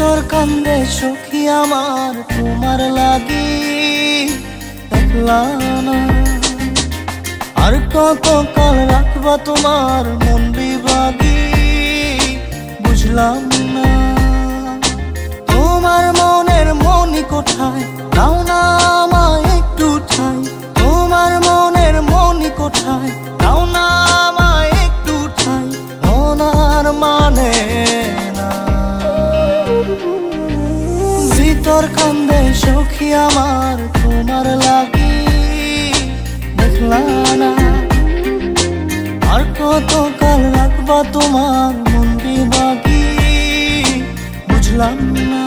ভিতর কান্দে সখী আমার তোমার লাগি, দেখলা না আর কত কাল রাখবা তোমার মন বিভাগী, বুঝলাম না তোমার মনের মনি কোঠায়, দাও না আমায় একটু ঠাই। তোমার মনের মনি কোঠায়, দাও না আমায় একটু ঠাই। মনার মানে না ভিতর কান্দে সখী আমার তোমার লাগি, দেখলা না আর কত কাল রাখবা তোমার মন বিভাগী, বুঝলাম না।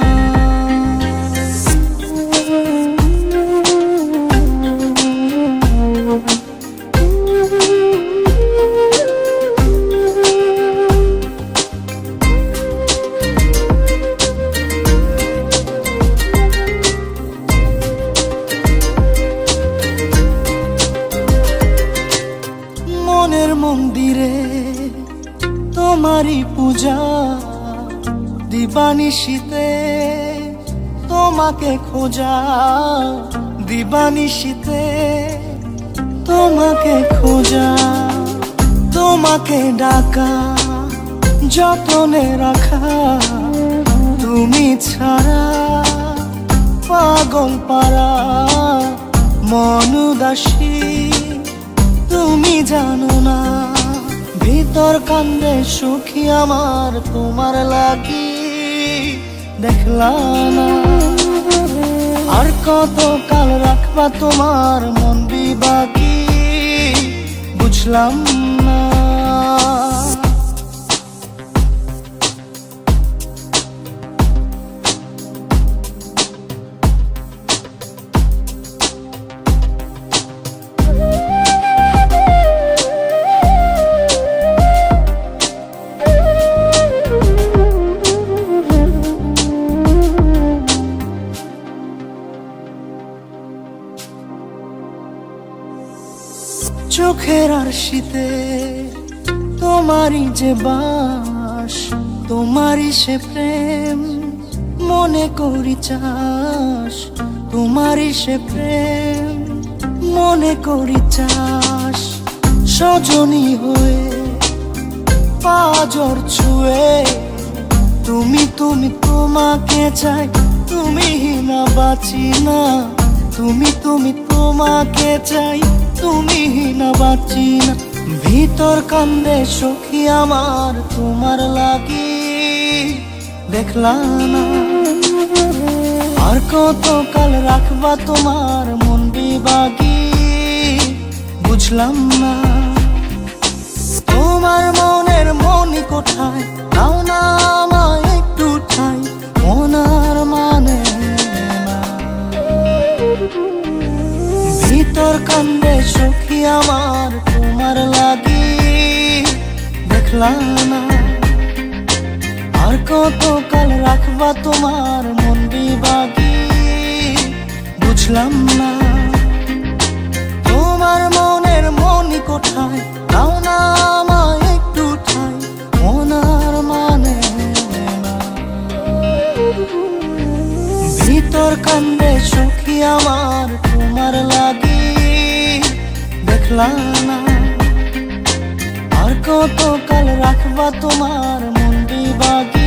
মনের মন্দিরে তোমারই পূজা, দিবানিশীতে তোমাকে খোঁজা, দিবানিশীতে তোমাকে খোঁজা, তোমাকে ডাকা, যতনে রাখা, তুমি ছাড়া পাগল পারা মন উদাসী, তুমি জানো না ভিতর কান্দে সখী আমার তোমার লাগি, দেখলা না আর কত কাল রাখবা তোমার মন বিভাগী, বুঝলাম না। চোখের আরশিতে তোমারই যে বাস, তোমারই সে প্রেম মনে করি চাস, তোমারই সে প্রেম মনে করি চাস। সজনী হয়ে পাজর ছুঁয়ে তুমি তুমি তোমাকে চাই, তুমি না বাঁচি না, তুমি তুমি তোমাকে চাই, তুমি না বাঁচি না। ভিতর কান্দে সখী আমার তোমার লাগি, দেখলা না আর কত কাল রাখবা তোমার মন বিভাগী, বুঝলাম না তোমার মনের মনি কোঠায়, দাও না আমায় একটু ঠাই। মনার মানে না ভিতর কান্দে সখী আমার তোমার লাগি, দেখলা না আর কত কাল রাখবা তোমার মন বিভাগী, বুঝলাম না তোমার মনের মনি কোঠায়, দাও না আমায় একটু ঠাই। মনার মানে না ভিতর কান্দে সখী আমার তোমার লাগি, দেখলা না আর কত কাল রাখবা তোমার মন বিভাগী।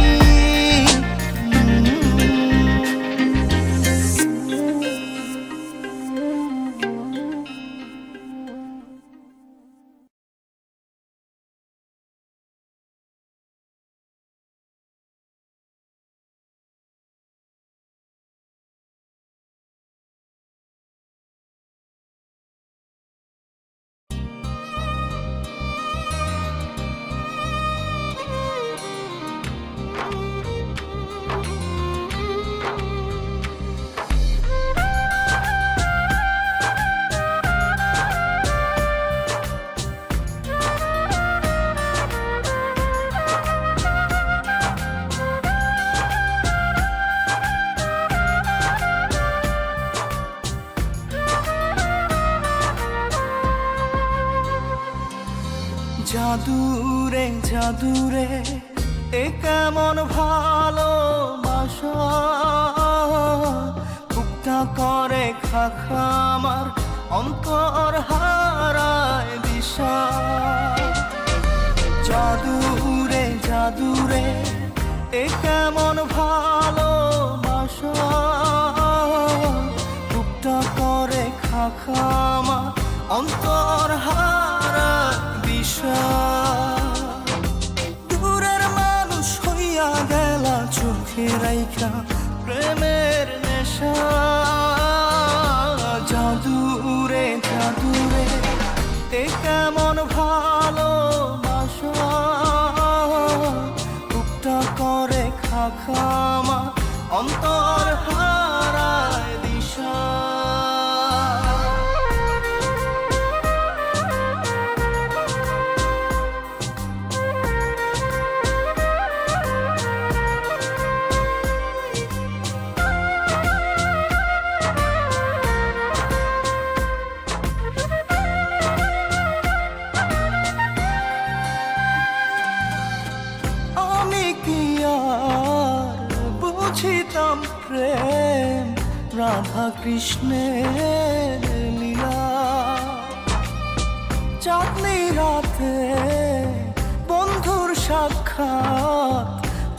জাদুরে জাদুরে এ কেমন ভালোবাসা বাসা বুকটা করে খাখা আমার অন্তর হারায় দিশা জাদুরে জাদুরে এ কেমন ভালোবাসা বুকটা করে খাখা আমার অন্তর হারায় দিশা দূরের মানুষ হইয়া গেলা চোখে রাইখা প্রেমের নেশা জাদুরে জাদুরে এ কেমন ভালোবাসা বুকটা করে খাখা আমার অন্তর হারায় দিশা বুঝিতাম প্রেম রাধা কৃষ্ণের লীলা চাঁদনি রাতে বন্ধুর সাক্ষাৎ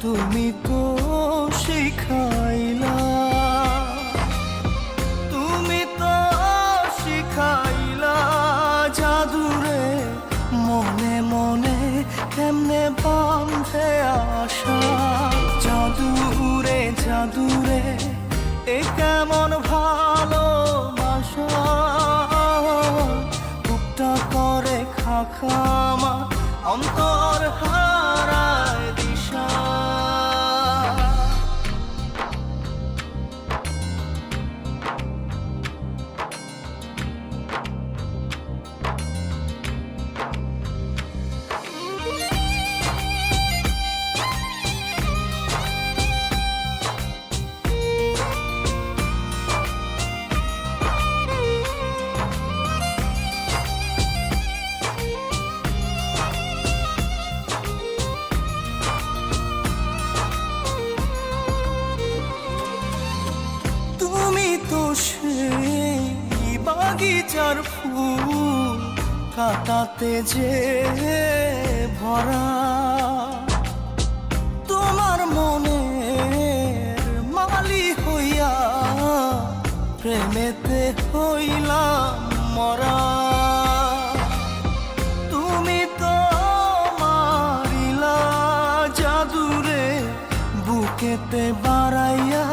তুমি তো শিখাইলা তুমি তো শিখাইলা জাদুরে মনে মনে কেমনে বাঁধে আশা জাদুরে জাদুরে এ কেমন ভালোবাসা বুকটা করে খাখা আমার অন্তর হারায় দিশা সেই বাগিচার ফুল কাটাতে যে ভরা তোমার মনের মালি হইয়া প্রেমেতে হইলাম মরা তুমি তো মারিলা জাদুরে বুকেতে বাড়াইয়া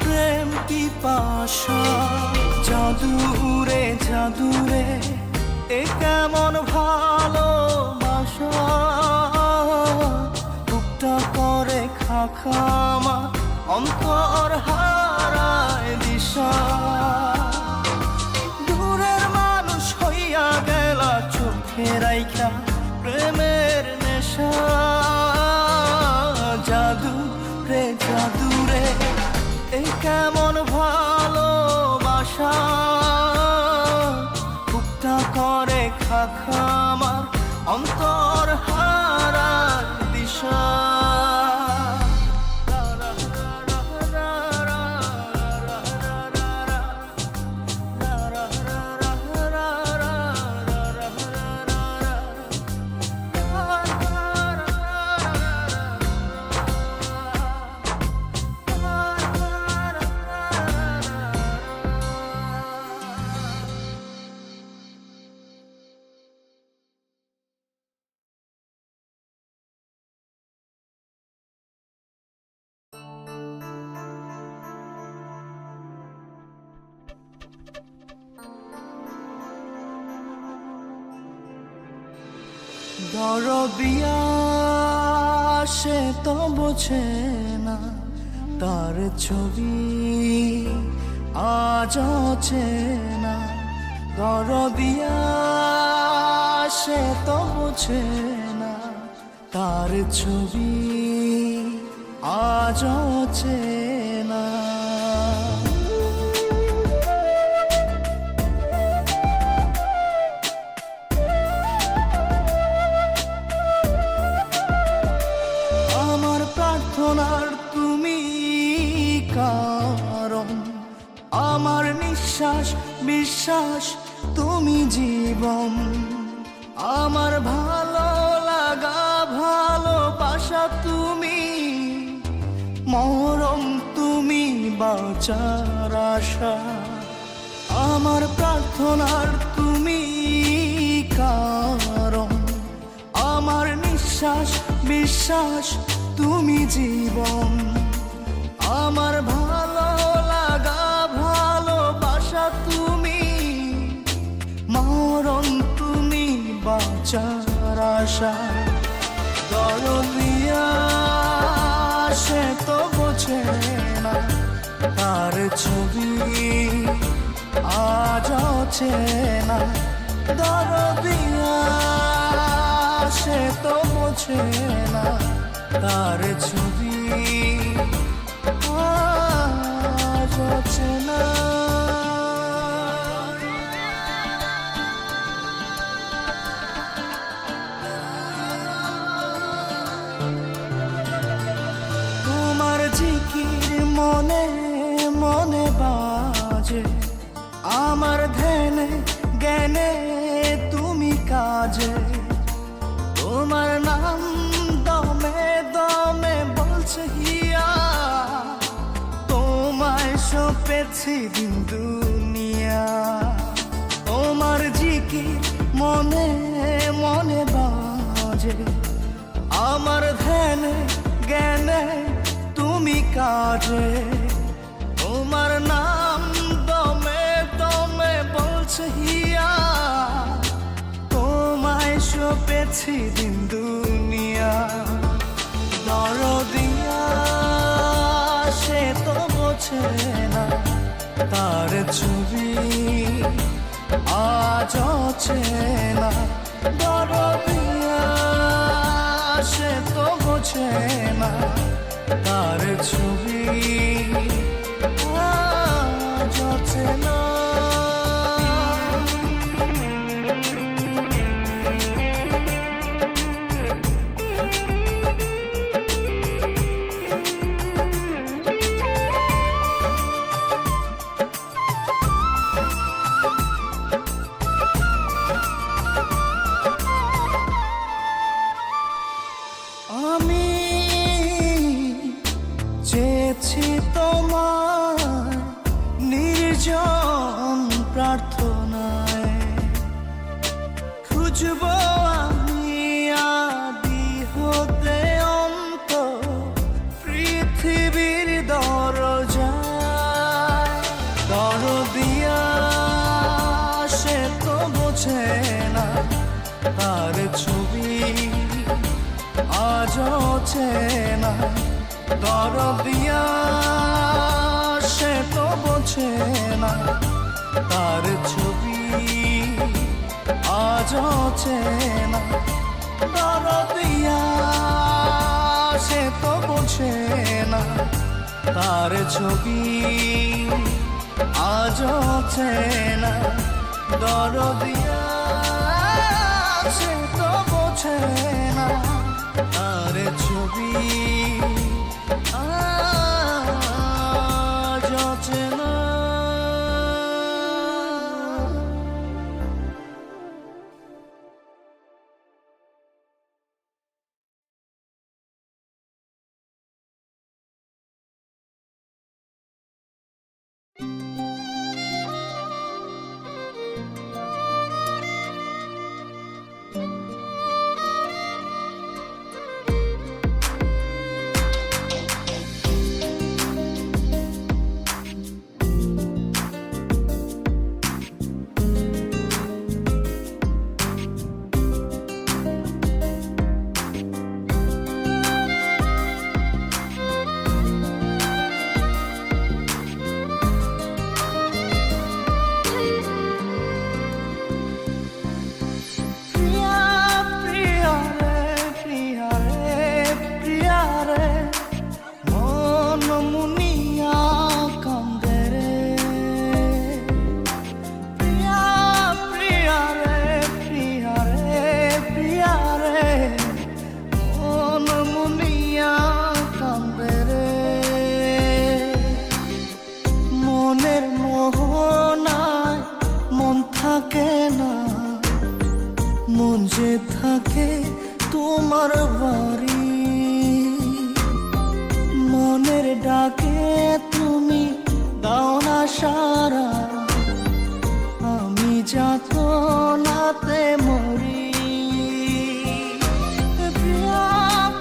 প্রেম পিপাসা জাদুরে জাদুরে এ কেমন ভালোবাসা বুকটা করে খাখা আমার অন্তর হারায় দিশা দূরের মানুষ হইয়া গেলা চোখে রাইখা প্রেমের নেশা জাদুরে জাদুরে এ কেমন ভালোবাসা বুকটা করে খাখা আমার অন্তর হারায় দিশা দরদিয়া সে তো বোঝে না তার ছবি আজ অচেনা দরদিয়া সে তো বোঝে না তার ছবি আজ অচেনা প্রার্থনার তুমি বিশ্বাস তুমি জীবন, আমার ভালো লাগা ভালোবাসা তুমি, মরম তুমি বাঁচার আশা, আমার প্রার্থনার তুমি কারণ, আমার নিঃশ্বাস বিশ্বাস তুমি জীবন, আমার ভালো লাগা ভালোবাসা তুমি, মরণ তুমি বাঁচার আশা। দরদিয়া সে তো বোঝে না, তার ছবি আজ চেনা, দরদিয়া সে তো বোঝে না, তার ছবি আজ চেনা। তোমার জিকির মনে মনে বাজে, আমার ধ্যানে জ্ঞানে তুমি কাজে, তোমার নাম দমে দমে বলছে হিয়া, তোমায় সপেছি দিন দুনিয়া, তোমার জিকির মনে মনে বাজে, আমার ধ্যানে জ্ঞানে তুমি কাজে, তোমার নাম দমে দমে বলছে হিয়া, তোমায় সপেছি দিন দুনিয়া। দরদিয়া সে তো বোঝে না, তার ছবি আজ চেনা, দরদিয়া সে তো বোঝে না, তার ছবি আজ চেনা। আমি চেয়েছি তোমার নির্জন প্রার্থনায়, খুঁজব আমি আদি হতে অন্ত পৃথিবীর দরজায়, দরদিয়া সে তো বোঝে না, তার ছবি আজ চেনা, দরদিয়া সে তো বোঝে না, তার ছবি আজ চেনা, দরদিয়া সে তো বোঝে না, তার ছবি আজ চেনা, দরদিয়া সে তো বোঝে না, তার ছবি আজ চেনা। যে থাকে তোমার বাড়ি, মনের ডাকে তুমি দাও না সারা, আমি যাত নাতে মরি। প্রিয়া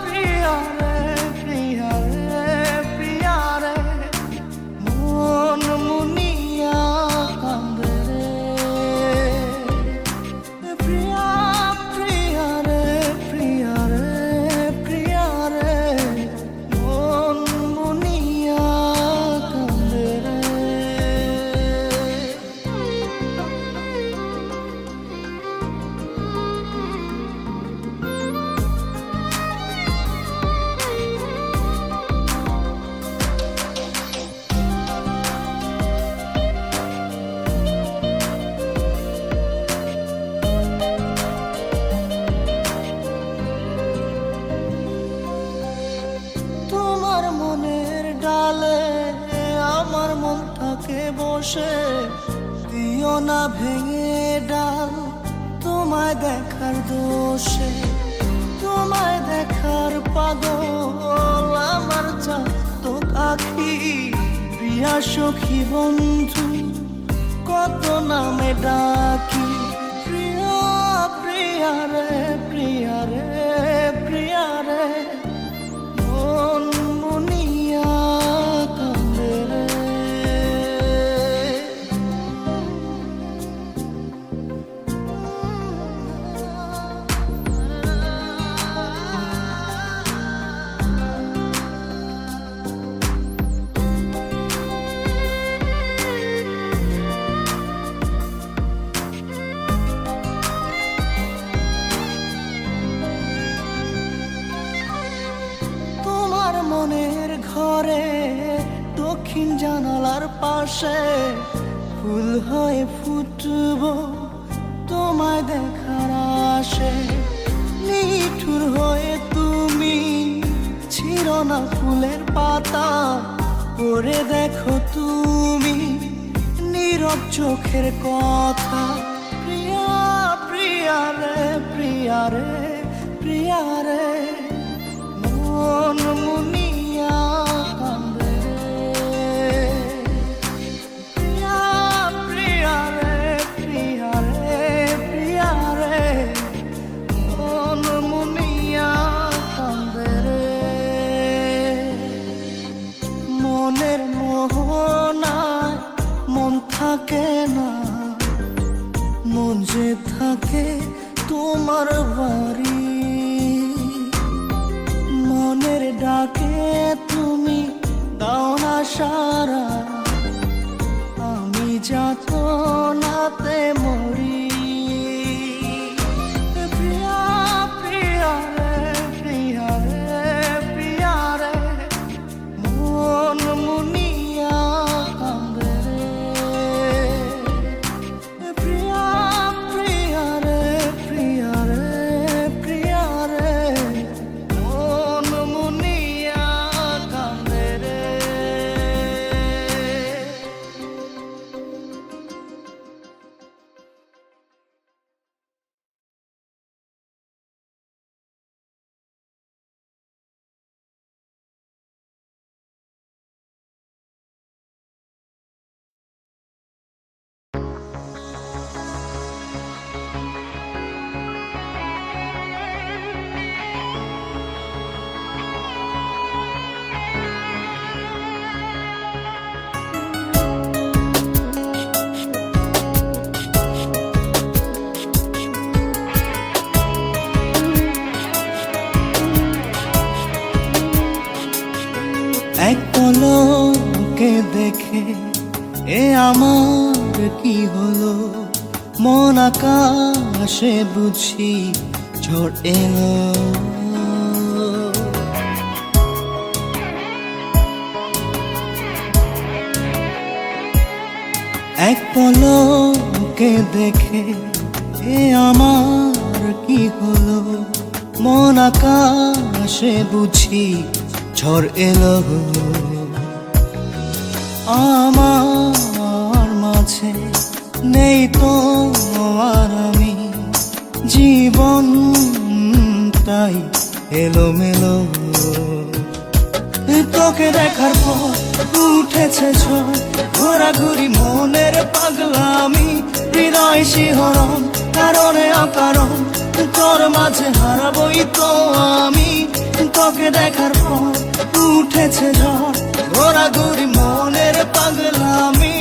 প্রিয়া রে প্রিয়া রে প্রিয়া রে, মন মুনিয়া কান্দে রে। প্রিয়া প্রিয়া রে প্রিয়া রে প্রিয়া রে, মন মুনিয়া কান্দে রে। তোমার মনের ডালে আমার মন থাকে বসে, দিও না ভেঙে ডাল তোমায় দেখার দোষে। তোমায় দেখার পাগল আমার চাতক আখি, প্রিয়া সখী বন্ধু কত নামে ডাকি। প্রিয়া প্রিয়া রে প্রিয়া রে প্রিয়া রে, মন মুনিয়া কান্দে রে। তোমার মনের ঘরে দক্ষিণ জানালার পাশে ফুল হয়ে ফুটব তোমায় দেখার আশে। নিঠুর হয়ে তুমি ছিঁড়ো না ফুলের পাতা, পড়ে দেখো তুমি নীরব চোখের কথা। প্রিয়া প্রিয়া রে প্রিয়া রে প্রিয়া রে, মন মুনিয়া কান্দে রে। প্রিয়া প্রিয়া রে প্রিয়া রে প্রিয়া রে, মন মুনিয়া কান্দে রে। মনের মোহনায় মন থাকে না, মন যে থাকে তোমার বাড়ি, মনের ডাকে তুমি দাও না সারা, আমি যাত নাতে মরি। প্রিয়া প্রিয়া রে প্রিয়া রে প্রিয়া রে, মন মুনিয়া কান্দে রে। প্রিয়া প্রিয়া রে প্রিয়া রে প্রিয়া রে, মন মুনিয়া কান্দে রে। এক পলকে দেখে এ আমার কি হলো, মন আকাশে বুঝি ঝড় এলো। এক পলকে দেখে এ আমার কি হলো, মন আকাশে বুঝি ঝড় এলো। আমার মাঝে নেই তো আর আমি, জীবন মনটাই এলোমেলো। তোকে দেখার পর উঠেছে ঝড়, ঘোরাঘুরি মনের পাগলামি, হৃদয় শিহরণ কারণে অকারণ, তোর মাঝে হারাবই তো আমি। তোকে দেখার পর উঠেছে ঝড়, ঘোরাঘুরি মনের পাগলামি।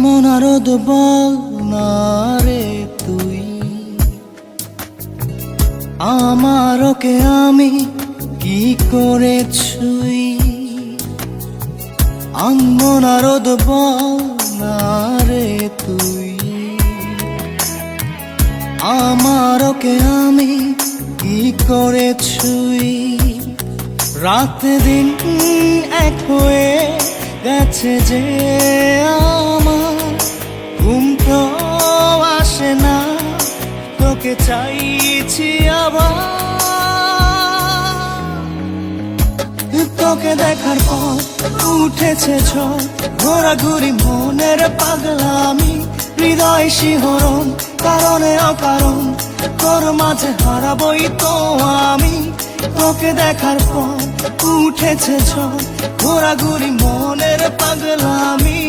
মনারদ বল না রে তুই, আমার ওকে আমি কি করে ছুই। মনারদ বল না রে তুই, আমার ওকে আমি কি করে ছুই। রাত দিন এক হয়ে গেছে যে আমার, ঘুম তো আসে না, তোকে চাইছি আবার। তোকে দেখার পর উঠেছে ঝড়, ঘোরাঘুরি মনের পাগলামি, হৃদয় শিহরণ কারণে অকারণ, তোর মাঝে হারাবই তো আমি। তোকে দেখার পর উঠেছে ঝড়, ঘোরাঘুরি মনের পাগলামি।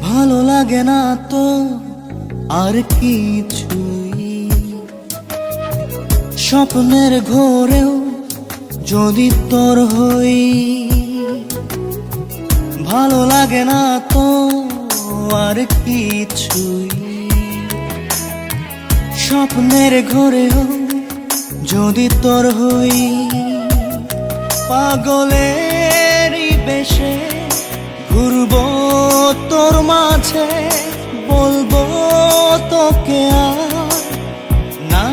ভালো লাগে না তো আর কিছুই, স্বপ্নের ঘোরেও যদি তোর হই। ভালো লাগে না তো আর কিছুই, স্বপ্নের ঘোরেও যদি তোর হই। পাগলেরই বেশে ঘুরবো তোর মাঝে, বলবো তোকে আর না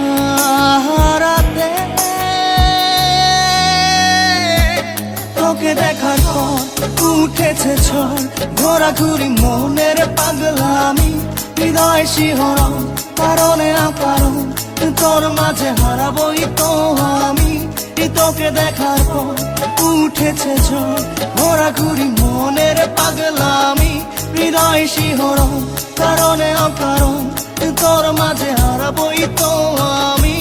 হারাতে। তোকে দেখার পর উঠেছে ঝড়, ঘোরাঘুরি মনের পাগলামি, হৃদয় শিহরণ কারণে অকারণ, তোর মাঝে হারাবই তো আমি। তোকে দেখার পর উঠেছে ঝড়, ঘোরাঘুরি মনের পাগলামি, হৃদয় শিহরণ কারণে অকারণ, তোর মাঝে হারাবই তো আমি।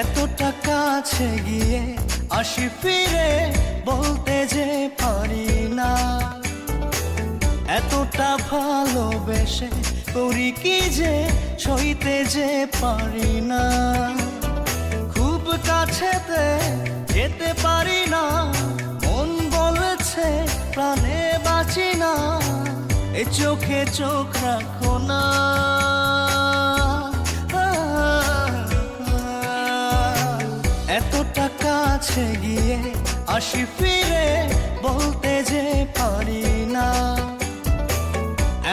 এতটা কাছে গিয়ে আসি ফিরে বলতে যে পারি না, এতটা ভালোবেসে করি কি যে সইতে যে পারি না। খুব কাছেতে যেতে পারি না, মন বলেছে প্রাণে বাঁচি না, এ চোখে চোখ রাখো না। এতটা কাছে গিয়ে আসি ফিরে বলতে যে পারি না,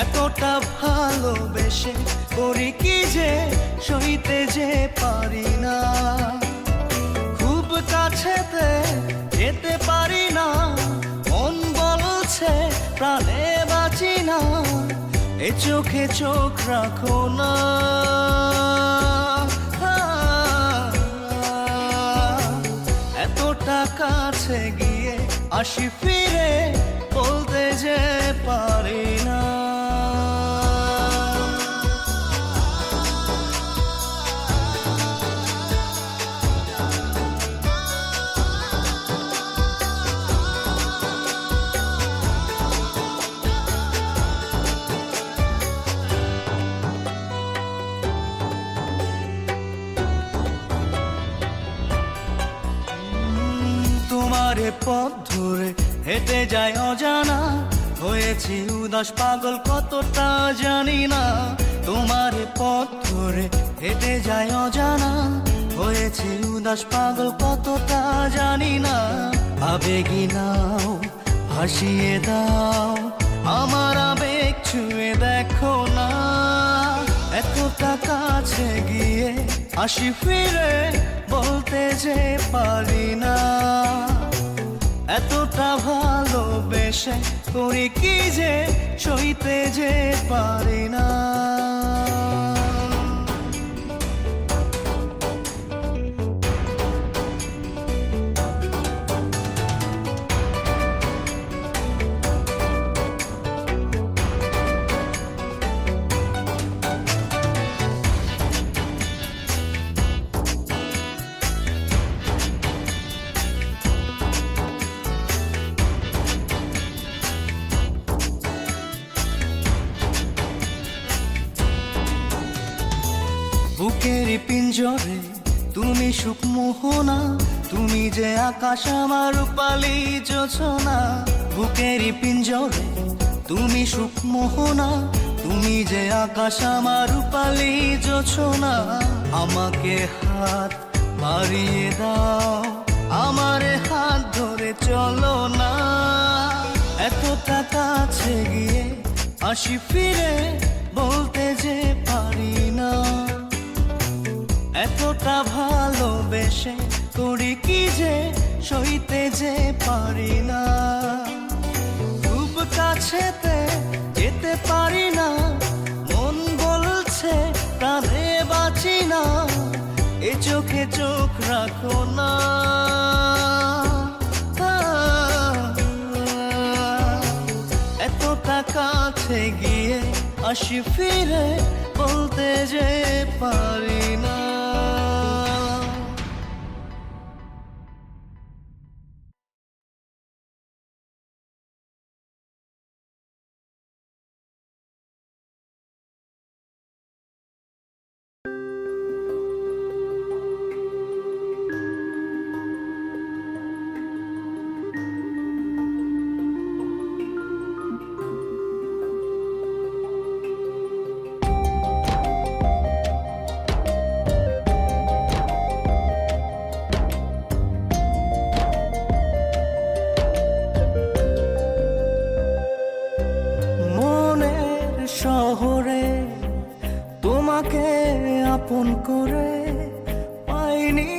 এতটা ভালোবেসে করি কি যে সইতে যে পারি না। খুব কাছেতে যেতে পারি না, মন বলছে প্রাণে বাঁচি না, এ চোখে চোখ রাখো না। এতটা কাছে গিয়ে আসি ফিরে বলতে যে পারি না। তোমারে পথ ধরে হেঁটে যায় অজানা, হয়েছি উদাস পাগল কতটা জানি না। তোমারে পথ ধরে হেঁটে যায় অজানা, হয়েছি উদাস পাগল কতটা জানি না। আবেগী নাও ভাসিয়ে দাও, আমার আবেগ ছুঁয়ে দেখো না। এতটা কাছে গিয়ে আসি ফিরে বলতে যে পারি না, এতটা ভালোবেসে করি কি যে সইতে যে পারি না। বুকেরই পিঞ্জরে তুমি সুখ মোহনা, তুমি যে আকাশ আমার রূপালী যোছনা। বুকেরই পিঞ্জরে তুমি সুখ মোহনা, তুমি যে আকাশ আমার রূপালী যোছনা। আমাকে হাত বাড়িয়ে দাও, আমার হাত ধরে চলো না। এতটা কাছে গিয়ে আসি ফিরে বলতে যে পারি না, এতটা ভালোবেসে করি কি যে সইতে যে পারি না। খুব কাছেতে যেতে পারি না, মন বলছে প্রাণে বাঁচি না, এ চোখে চোখ রাখো না। এতটা কাছে গিয়ে আসি ফিরে বলতে যে পারি না। শহরে তোমাকে আপন করে পাইনি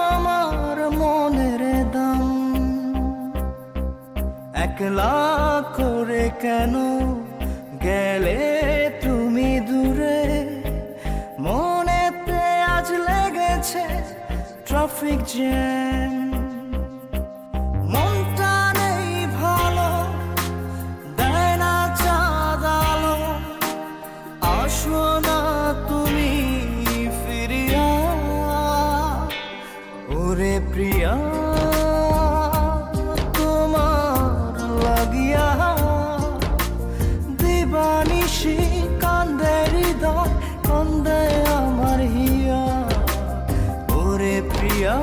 আমার মনের দাম, একলা করে কেন গেলে তুমি দূরে। মনেতে আজ লেগেছে ট্রাফিক জ্যাম, মনটা নেই ভালো, দেয় না চাঁদ আলো। আসো না তুমি ফিরিয়া, ওরে প্রিয়া তোমার লাগিয়া। দিবানিশি কান্দে হৃদয়, কান্দে আমার হিয়া, ওরে প্রিয়া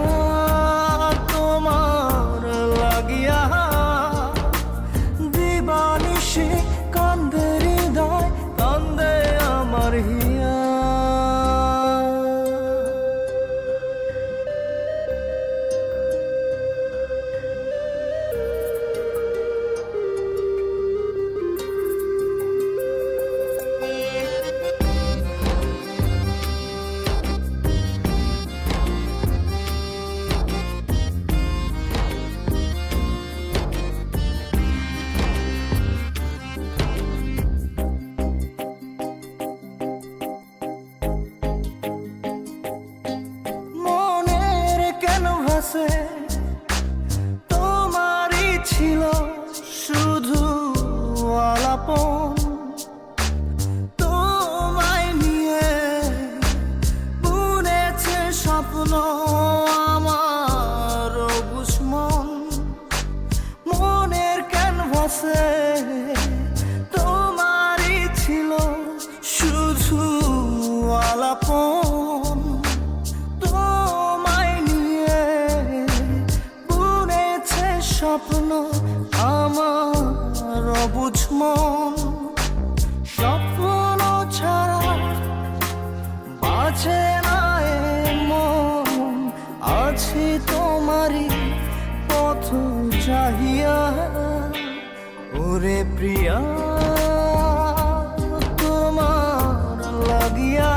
আছি তোমারই পথ চাহিয়া। ওরে প্রিয়া তোমার লাগিয়া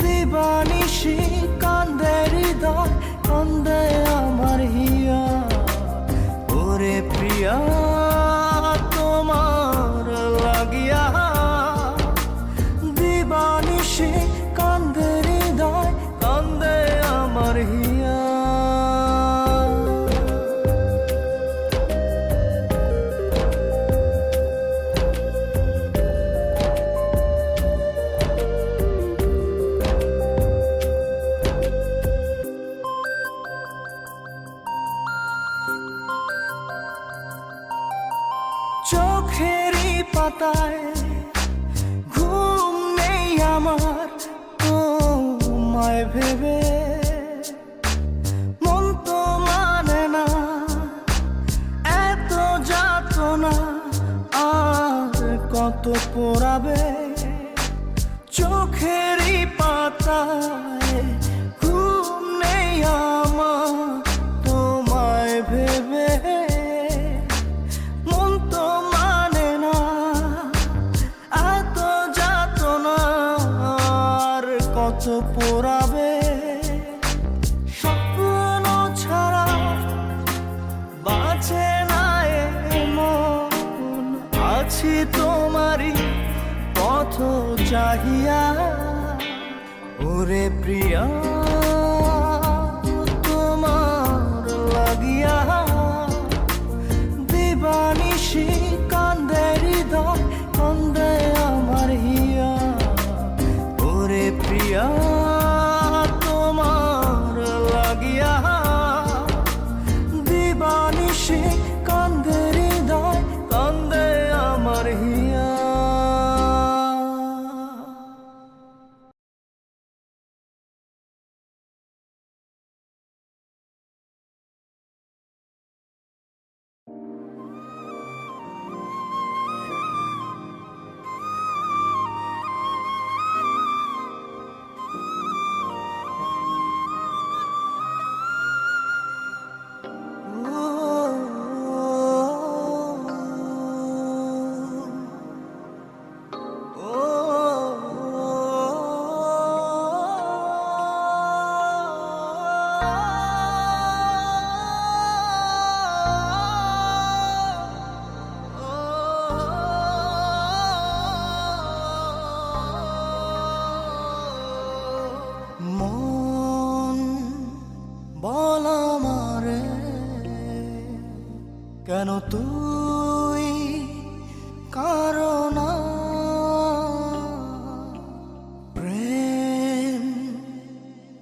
দিবানিশি কান্দে হৃদয় কান্দে আমার হিয়া। ওরে প্রিয়া তোমার লাগিয়া দিবানিশি কান্দে হৃদয় কান্দে আমার হিয়া। চোখেরই পাতায় ঘুম নেই আমার তোমায় ভেবে। মন তো মানে না এত যাতনা আর কত পোড়াবে। চোখেরই পাতায় ঘুম নেই আমার তোমায় ভেবে। মন তো মানে না এত যাতনা আর কত পোড়াবে। স্বপ্ন ছাড়া বাঁচে না মন আছি তোমারই পথ চাহিয়া। ওরে প্রিয়া তোমার লাগিয়া দিবানিশি কান্দে হৃদয় কান্দে আমার হিয়া। ওরে প্রিয়া তোমার লাগিয়া দিবানিশি কান্দে হৃদয় কান্দে আমার হিয়া। মন বল আমারে কেন তুই কারণ প্রেম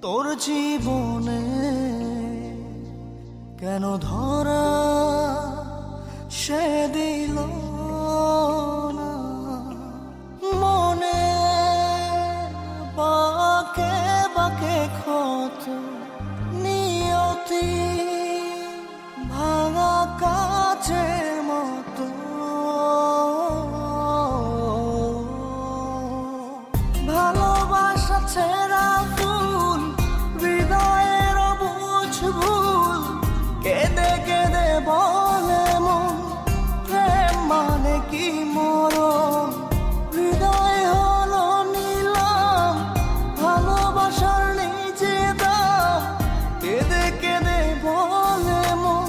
তোর জীবনে কেন ধরা সে দিল না। মনে বাকে বাকে ক্ষত নিয়তি ভাঙা কাচের মতো। ভালোবাসা ছেঁড়া ফুল হৃদয়ের বুঝ ভুল কেঁদে কেঁদে বলে মন প্রেম মানে কি মরণ। হৃদয় হলো নিলাম ভালোবাসার নিজে দাম কেঁদে কেঁদে বলে মন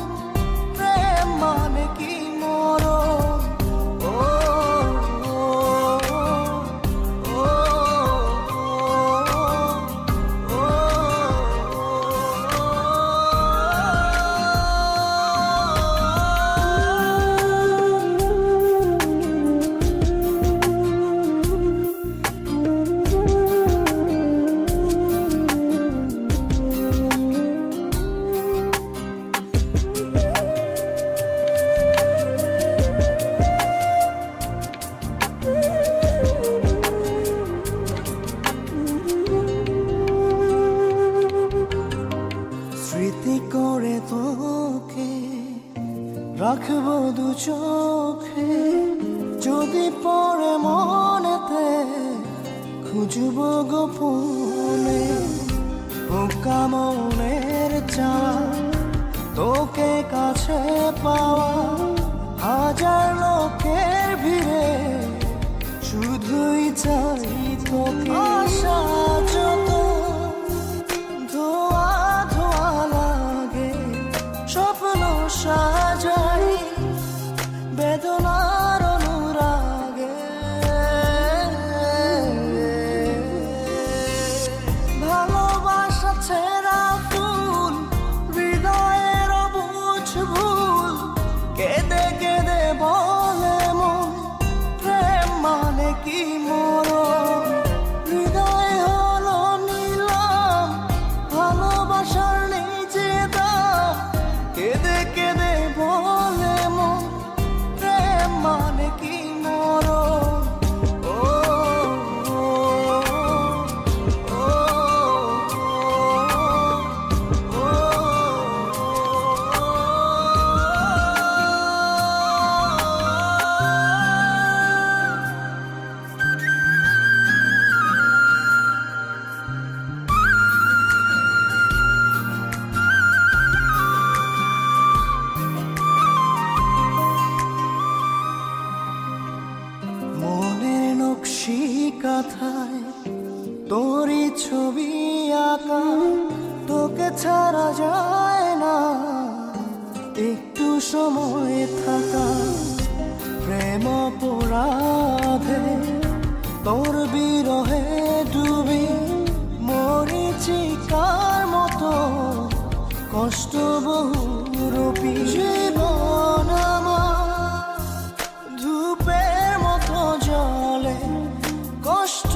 প্রেম মানে কি মরণ। ও ও ও স্মৃতি করে তোকে রাখবো দু চোখে যদি পড়ে মনেতে খুঁজবো গোপনে। বোকা মনের চাওয়া তোকে কাছে পাওয়া, হাজার লোকের ভিড়ে শুধুই চাই তোকে। আশা যত ধোয়া ধোয়া লাগে, স্বপ্ন সাজাই বেদনার অনুরাগে। ভালোবাসা ছেঁড়া ফুল, হৃদয়ের অবুঝ ভুল, কেঁদে কেঁদে বলে মন প্রেম মানে কি মরণ। হৃদয় হলো নিলাম, ভালোবাসার নিজে দাম, কেঁদে কেঁদে বলে মন প্রেম মানে কি মরণ। ও মনের নকশি কাঁথায় তোরই ছবি আঁকা, তোকে ছাড়া যায় না একটু সময় থাকা। প্রেম অপরাধে তোর বিরহে ডুবি, মরিচিকার মতো কষ্ট বহুরূপী। জীবন আমার ধূপের মতো জলে, কষ্ট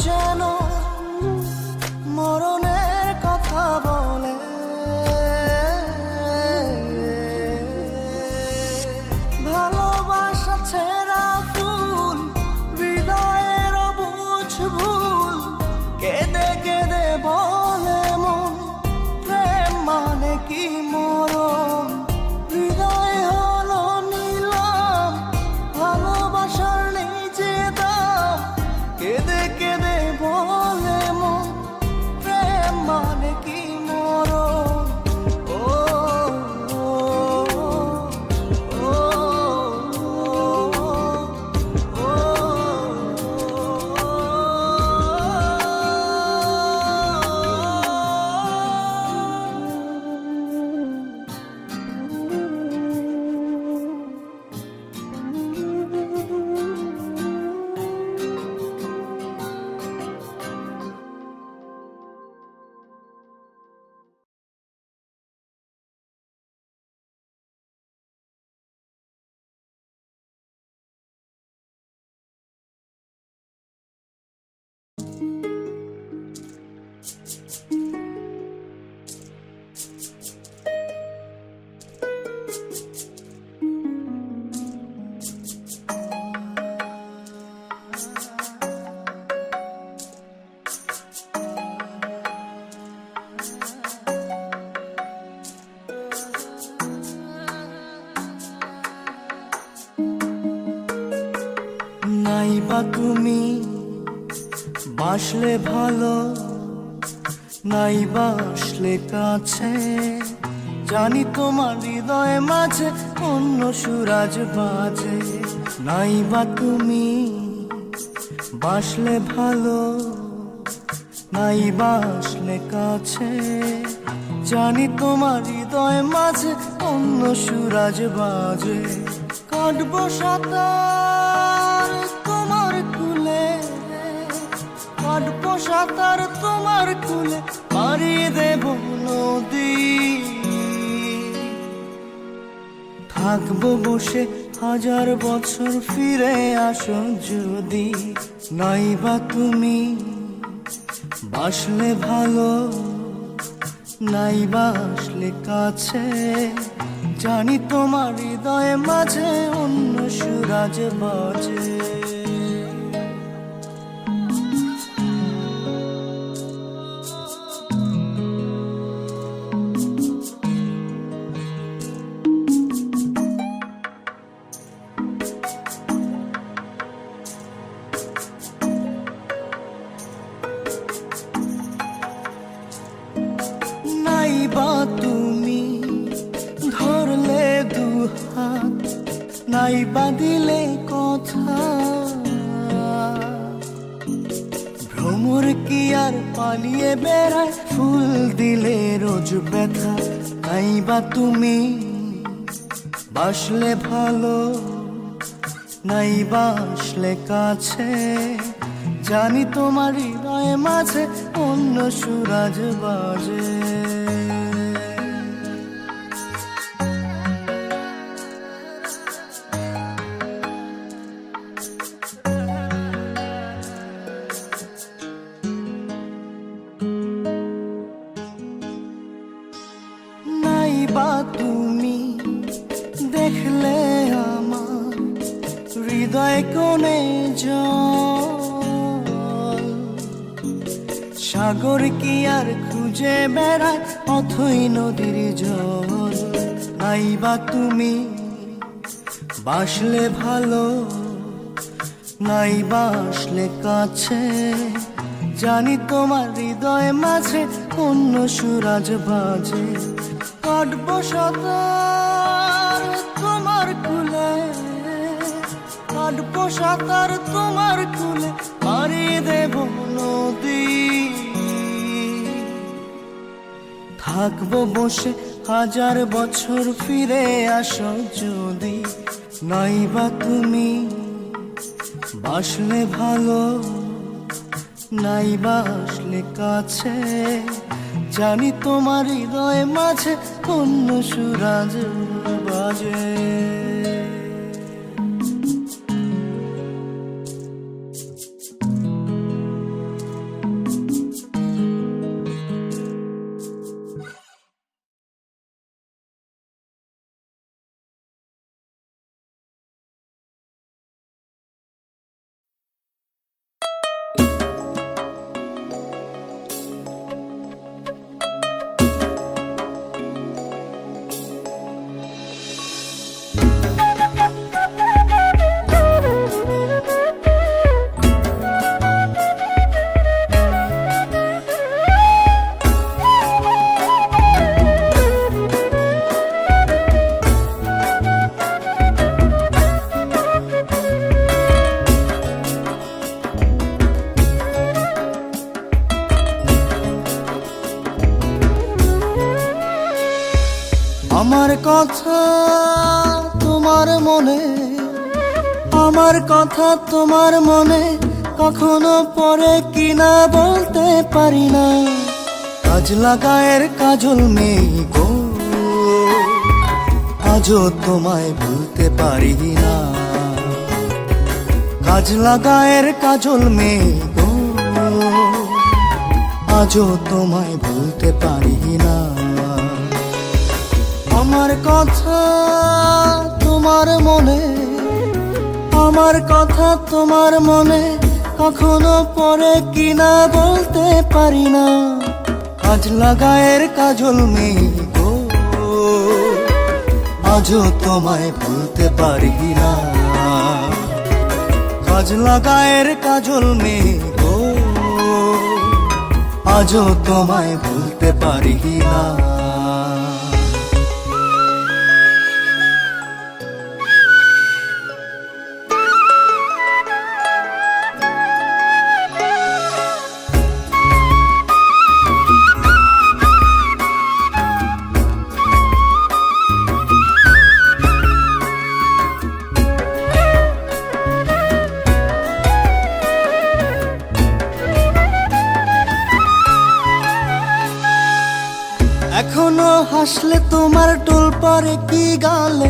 যেন মরণের কথা বলে। ভালোবাসা ছেঁড়া ফুল, হৃদয়ের অবুঝ ভুল, কেঁদে কেঁদে বলে মন প্রেম মানে কি মরণ। হৃদয় হলো নিলাম, ভালোবাসার নিজে দাম, কেঁদে কেঁদে বলে মন প্রেম মানে কি মরণ। ও ও নাইবা তুমি বাসলে ভালো, নাইবা আসলে কাছে, জানি তোমার হৃদয়ে মাঝে অন্য সুরাজ বাজে। নাইবা তুমি বাসলে ভালো, নাইবা আসলে কাছে, জানি তোমার হৃদয়ে মাঝে অন্য সুরাজ বাজে। কাটবো সাঁতার তোমার কুলে, কাটবো সাঁতার তোমার কুলে, পাড়ি দেব নদী। থাকবো বসে হাজার বছর, ফিরে আসো যদি। নাইবা তুমি বাসলে ভালো, নাইবা আসলে কাছে, জানি তোমার হৃদয়ে মাঝে অন্য সুরাজ বাজে। গাইবা দিলে কথা, ভ্রমর কি আর পালিয়ে বেড়ায়, ফুল দিলে রোজ ব্যথা। নাইবা তুমি বাসলে ভালো, নাইবা আসলে কাছে, জানি তোমার হৃদয়ে মাঝে অন্য সুরাজ বাজে। নাইবা তুমি দেখলে আমার হৃদয় কোণে জল, সাগর কি আর খুঁজে বেড়ায় অথই নদীর জল। নাইবা তুমি বাসলে ভালো, নাইবা আসলে কাছে, জানি তোমার হৃদয় মাঝে অন্য সুরাজ বাজে। কাটবো সাঁতার তোমার কুলে, কাটবো সাঁতার তোমার কুলে, পাড়ি দেব নদী। থাকবো বসে হাজার বছর, ফিরে আসো যদি। নাইবা তুমি বাসলে ভালো, নাইবা আসলে কাছে, জানি তোমার হৃদয় মাঝে অন্য সুরাজ বাজে। আমার কথা তোমার মনে, আমার কথা তোমার মনে, কখনো পরে কিনা বলতে পারি না। কাজ লাগায়ের কাজল মেয়ে গো, আজও তোমায় ভুলতে পারি না। কাজ লাগায়ের কাজল মেয়ে গো, আজও তোমায় ভুলতে পারি না। আমার কথা তোমার মনে, আমার কথা তোমার মনে, কখনো পরে কিনা বলতে পারি না। কাজ লাগায়ের কাজল মেয়ে গো, আজও তোমায় ভুলতে পারি না। কাজ লাগায়ের কাজল মেয়ে গো, আজও তোমায় ভুলতে পারি না। এখনো হাসলে তোমার টোল পরে কি গালে,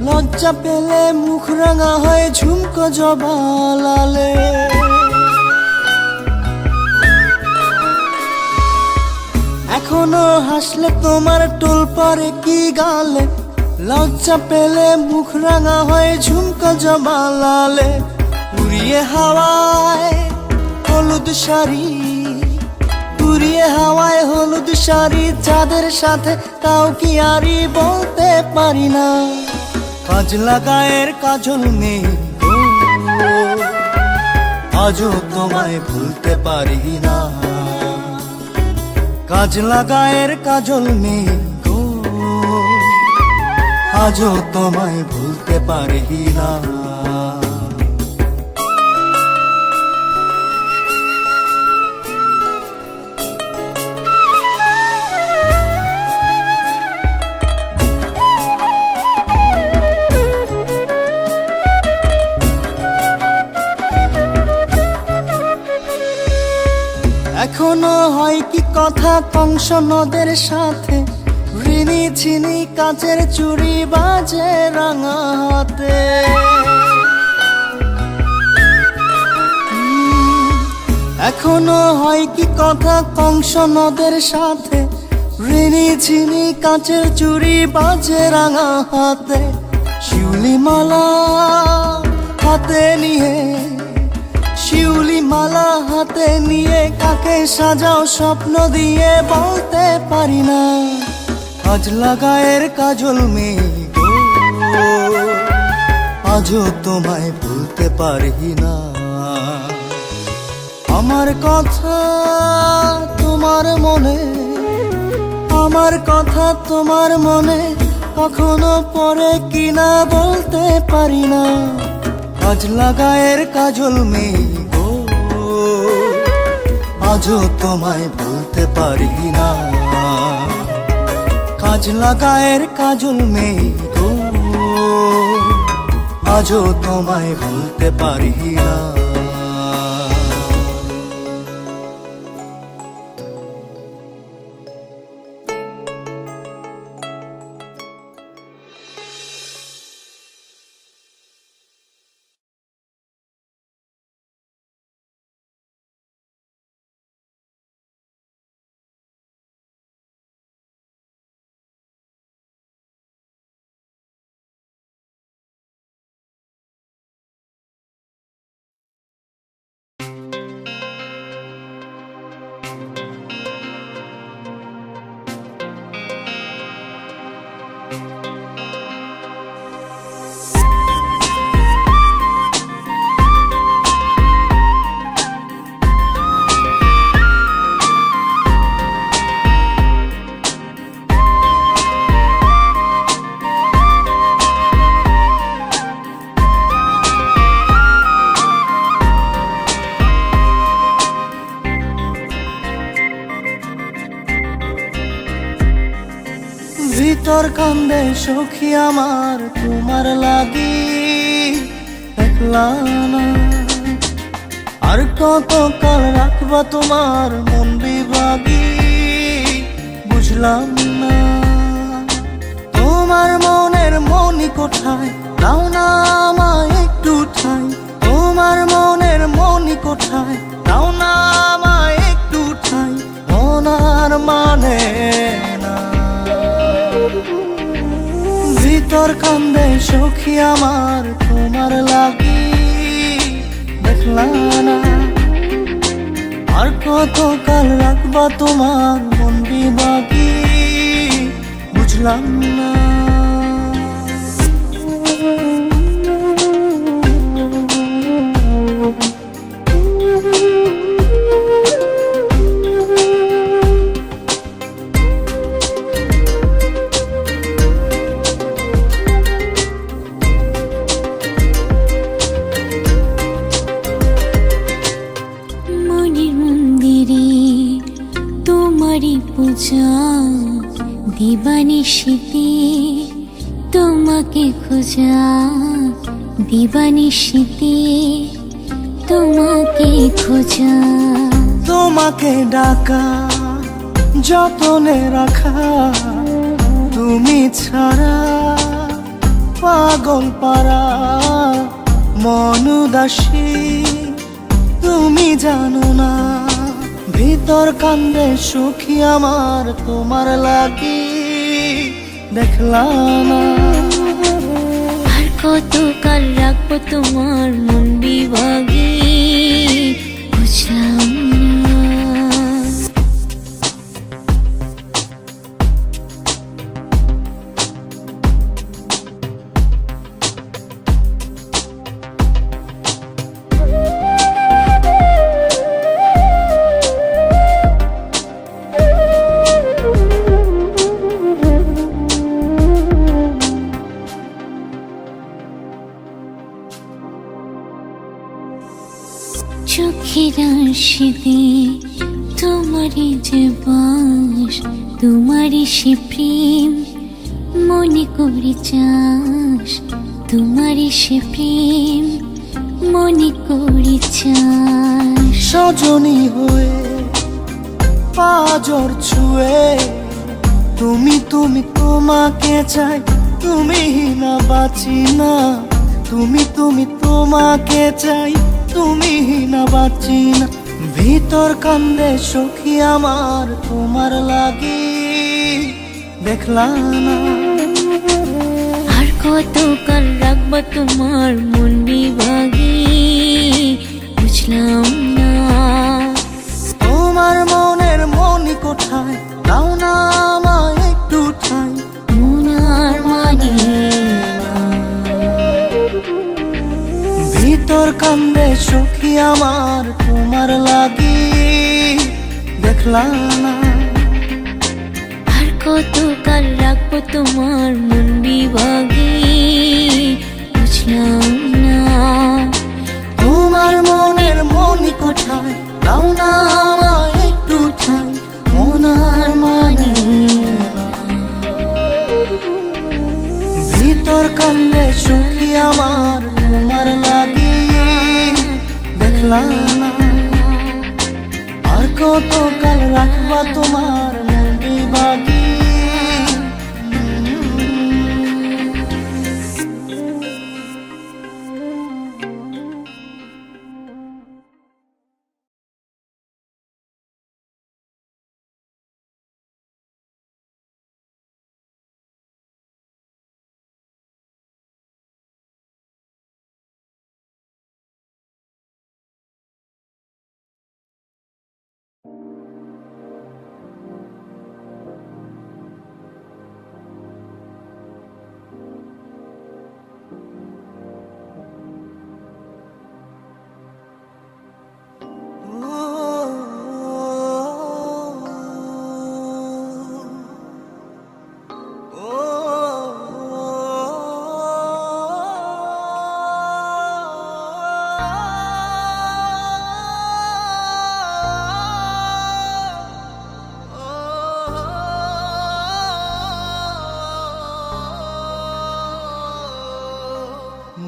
লজ্জা পেলে মুখ রাঙা হয় ঝুমকো জবা লালে। এখনো হাসলে তোমার টোল পরে কি গালে, লজ্জা পেলে মুখ রাঙা হয় ঝুমকো জবা লালে। উড়িয়ে হাওয়ায় হলুদ শাড়ি, উড়িয়ে হাওয়ায় হলুদ শাড়ি, চাঁদের সাথে তাও কি আরি বলতে পারি না। কাজ লাগায়ের কাজল মেয়ে গো, আজও তোমায় ভুলতে পারি না। কাজ লাগায়ের কাজল মেয়ে গো, আজও তোমায় ভুলতে পারি না। এখনো হয় কি কথা কংস নদের সাথে, ঋণী চিনি কাচের চুড়ি বাজে রাঙা হাতে। এখনো হয় কি কথা কংস নদের সাথে, ঋণী চিনি কাচের চুড়ি বাজে রাঙা হাতে। শিউলি মালা হাতে নিয়ে, শিউলি মালা হাতে নিয়ে কাকে সাজাও স্বপ্ন দিয়ে বলতে পারি না। আজ লাগায়ের কাজল মেয়ে গো, আজও তোমায় ভুলতে পারি না। আমার কথা তোমার মনে, আমার কথা তোমার মনে কখনো পড়ে কিনা বলতে পারি না। আজ লাগায়ের কাজল মেয়ে গো, আজও তোমায় ভুলতে পারি না। কাজ লাগায়ের কাজল মেয়ে গো, আজও তোমায় ভুলতে পারি না। ভিতর কান্দে সখী আমার তোমার লাগি, একলা না আর কত কাল রাখবা তোমার মন বিভাগী, বুঝলাম না। তোমার মনের মনি কোঠায় দাও না আমায় একটু ঠাই, তোমার মনের মনি কোঠায় দাও না আমায় একটু ঠাই। মনার মানে না ভিতর কান্দে সখী আমার তোমার লাগি, দেখলা না আর কত কাল রাখবা তোমার মন বিভাগী, বুঝলাম না। পূজা দিবানিশিতে তোমাকে খোঁজা, দিবানিশিতে তোমাকে খোঁজা। তোমাকে ডাকা যতনে রাখা, তুমি ছাড়া পাগল পারা মন উদাসী, তুমি জানো না। ভিতর কান্দে সুখী আমার তোমার লাগি, দেখলা না আর কত কাল রাখবো তোমার মন বিভাগী, বুঝলাম না। বাঁশিতে তোমারই যে বাস, তোমারই সে প্রেম মনে করি চাস, তোমারই সে প্রেম মনে করি চাস। সজনী হয়ে পাজর ছুঁয়ে তুমি তুমি তোমাকে চাই, তুমি না বাঁচি না। তুমি তুমি তোমাকে চাই, তুমি না বাঁচি না। ভিতর কান্দে সখী আমার তোমার লাগি, দেখলাম না। আর কতকাল রাখবো তোমার মন বিভাগী, বুঝলাম না। তোমার মনের মনি কোথায়, দাও না আমায় একটু ঠাই। মন আর মানে ভিতর কান্দে সখী আমার তোমার লাগি, দেখলাম না। আর কতকাল রাখবো তোমার মন বিভাগী, বুঝলাম না। তোমার মনের মনি কোথায়, দাও না আমায় একটু ঠাই। মন আর মানে ভিতর কান্দে সখী আমার তোমার লাগি, দেখলাম না। আর কতকাল রাখবা তোমার মন বিভাগী।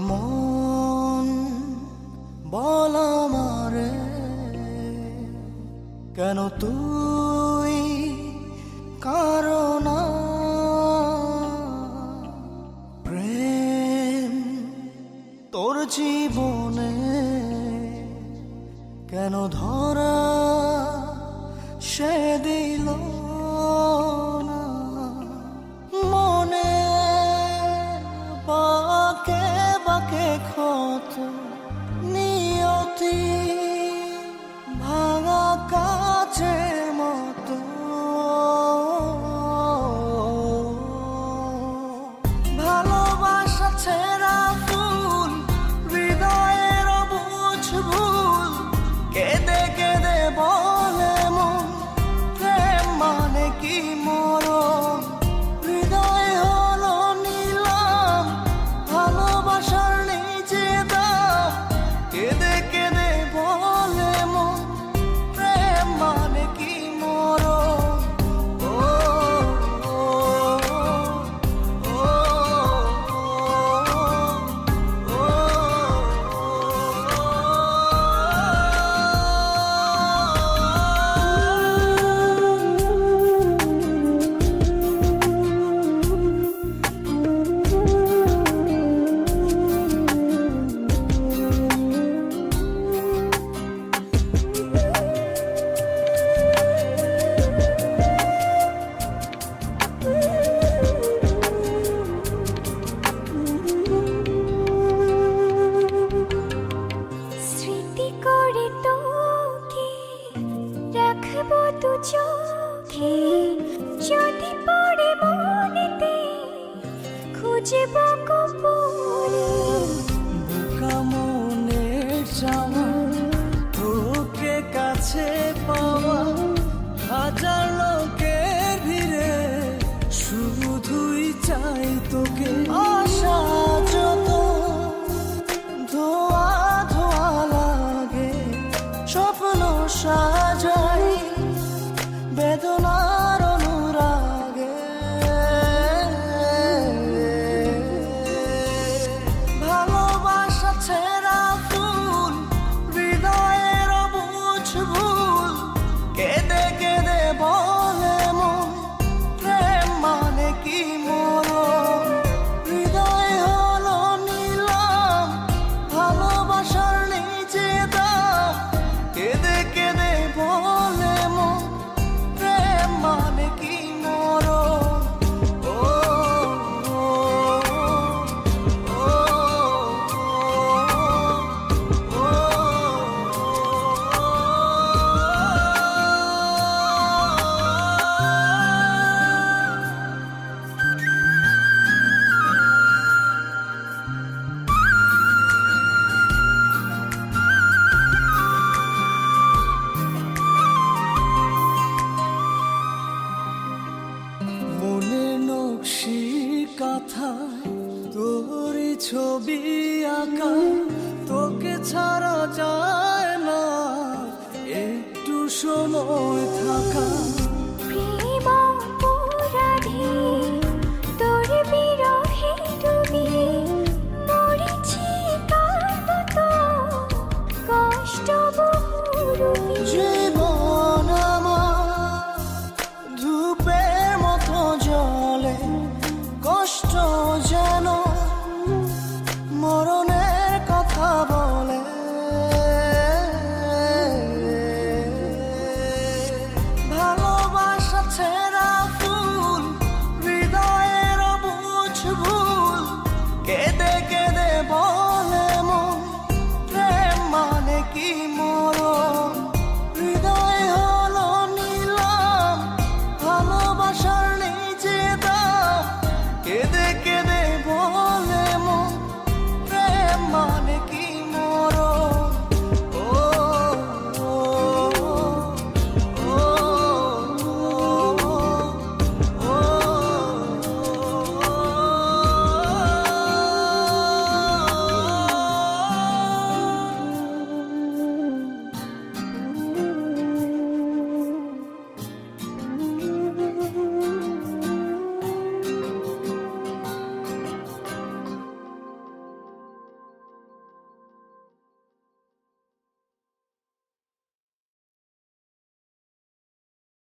মন বল আমারে, কেন তুই কারণ প্রেম তোর জীবনে কেন ধরা সে দিল না। মনে বাকে বাকে ক্ষত নিয়তি ভাঙা কাছের মতো, ভালোবাসা ছেঁড়া ফুল হৃদয়ের বুঝ ভুল, কেঁদে কেঁদে বলে মন প্রেম মানে কি মরণ। হৃদয় হলো নিলাম ভালোবাসার নিজে দাম, কেঁদে কেঁদে বলে মন প্রেম মানে কি মরণ। ও ও ও স্মৃতি করে তোকে রাখবো দু চোখে, যদি পড়ে মনেতে খুঁজব গোপনে। বোকা মনের চাওয়া তোকে কাছে পাওয়া,